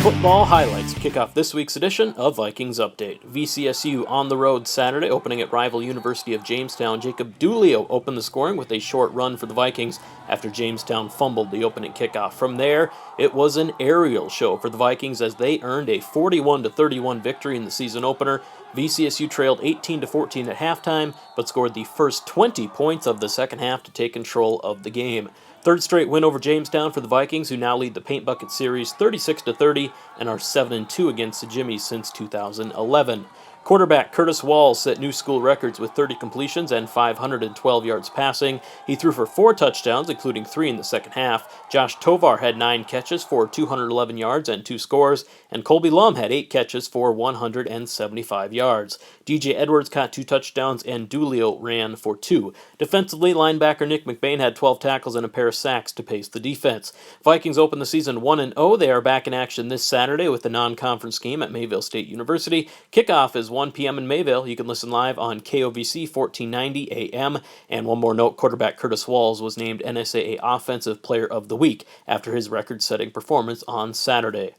Football highlights kick off this week's edition of Vikings Update. VCSU on the road Saturday, opening at rival University of Jamestown. Jacob Dulio opened the scoring with a short run for the Vikings after Jamestown fumbled the opening kickoff. From there, it was an aerial show for the Vikings as they earned a 41-31 victory in the season opener. VCSU trailed 18-14 at halftime, but scored the first 20 points of the second half to take control of the game. Third straight win over Jamestown for the Vikings, who now lead the Paint Bucket Series 36-30 and are 7-2 against the Jimmies since 2011. Quarterback Curtis Walls set new school records with 30 completions and 512 yards passing. He threw for 4 touchdowns, including 3 in the second half. Josh Tovar had 9 catches for 211 yards and 2 scores, and Colby Lum had 8 catches for 175 yards. DJ Edwards caught 2 touchdowns, and Dulio ran for 2. Defensively, linebacker Nick McBain had 12 tackles and a pair of sacks to pace the defense. Vikings open the season 1-0. They are back in action this Saturday with the non-conference game at Mayville State University. Kickoff is 1 p.m. in Mayville. You can listen live on KOVC 1490 AM. And one more note, quarterback Curtis Walls was named NSAA Offensive Player of the Week after his record-setting performance on Saturday.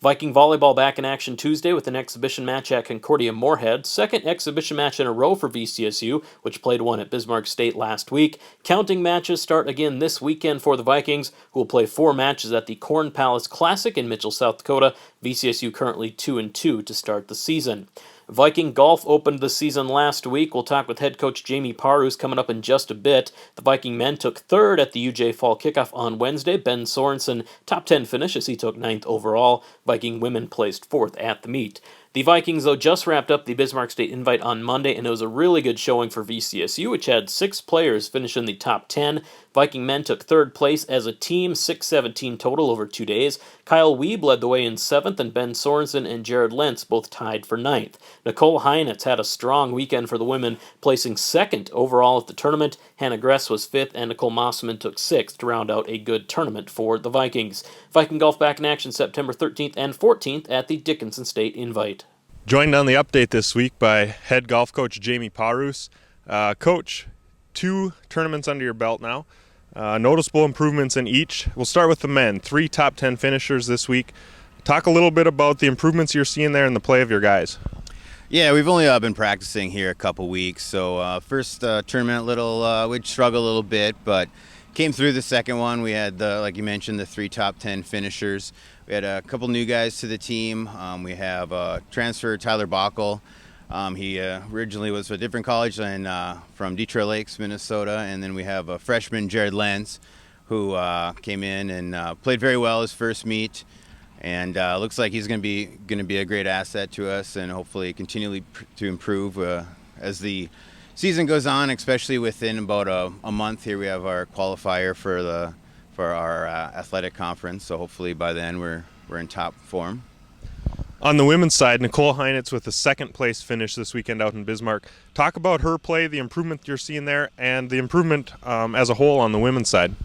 Viking volleyball back in action Tuesday with an exhibition match at Concordia Moorhead. Second exhibition match in a row for VCSU, which played one at Bismarck State last week. Counting matches start again this weekend for the Vikings, who will play 4 matches at the Corn Palace Classic in Mitchell, South Dakota. VCSU currently 2-2 to start the season. Viking golf opened the season last week. We'll talk with head coach Jamie Paurus coming up in just a bit. The Viking men took third at the UJ Fall Kickoff on Wednesday. Ben Sorensen, top 10 finish as he took 9th overall. Viking women placed 4th at the meet. The Vikings, though, just wrapped up the Bismarck State Invite on Monday, and it was a really good showing for VCSU, which had 6 players finish in the top 10. Viking men took 3rd place as a team, 6-17 total over 2 days. Kyle Wiebe led the way in 7th, and Ben Sorensen and Jared Lentz both tied for 9th. Nicole Heinitz had a strong weekend for the women, placing 2nd overall at the tournament. Hannah Gress was 5th, and Nicole Mossman took 6th to round out a good tournament for the Vikings. Viking golf back in action September 13th and 14th at the Dickinson State Invite. Joined on the update this week by head golf coach Jamie Paurus. Coach, 2 tournaments under your belt now. Noticeable improvements in each. We'll start with the men. 3 top 10 finishers this week. Talk a little bit about the improvements you're seeing there in the play of your guys. Yeah, we've only been practicing here a couple weeks. So first tournament, we'd struggle a little bit, but came through the second one. We had, like you mentioned, the 3 top 10 finishers. We had a couple new guys to the team. We have transfer Tyler Bockel. He originally was at a different college and from Detroit Lakes, Minnesota. And then we have a freshman, Jared Lentz, who came in and played very well his first meet. And looks like he's going to be a great asset to us and hopefully continually to improve as the season goes on, especially within about a month here. We have our qualifier for our athletic conference, so hopefully by then we're in top form. On the women's side, Nicole Heinitz with a 2nd place finish this weekend out in Bismarck. Talk about her play, the improvement you're seeing there, and the improvement as a whole on the women's side.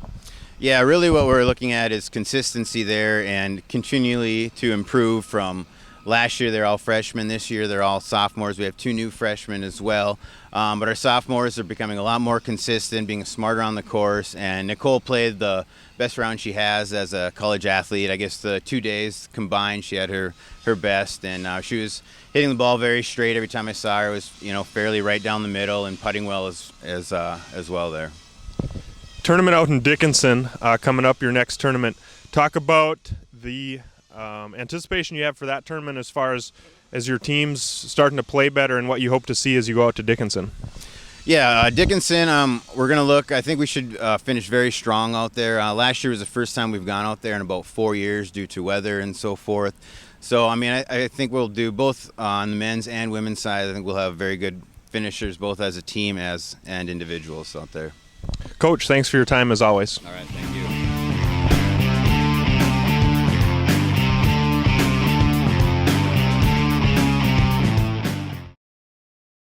Yeah, really what we're looking at is consistency there and continually to improve from last year. They're all freshmen. This year they're all sophomores. We have 2 new freshmen as well. But our sophomores are becoming a lot more consistent, being smarter on the course. And Nicole played the best round she has as a college athlete. I guess the 2 days combined, she had her best. And she was hitting the ball very straight every time I saw her. It was, fairly right down the middle and putting well as well there. Tournament out in Dickinson coming up, your next tournament. Talk about the anticipation you have for that tournament as far as your team's starting to play better and what you hope to see as you go out to Dickinson. Yeah, Dickinson, we're going to look. I think we should finish very strong out there. Last year was the first time we've gone out there in about 4 years due to weather and so forth. So, I think we'll do both on the men's and women's side. I think we'll have very good finishers both as a team and individuals out there. Coach, thanks for your time as always. All right, thank you.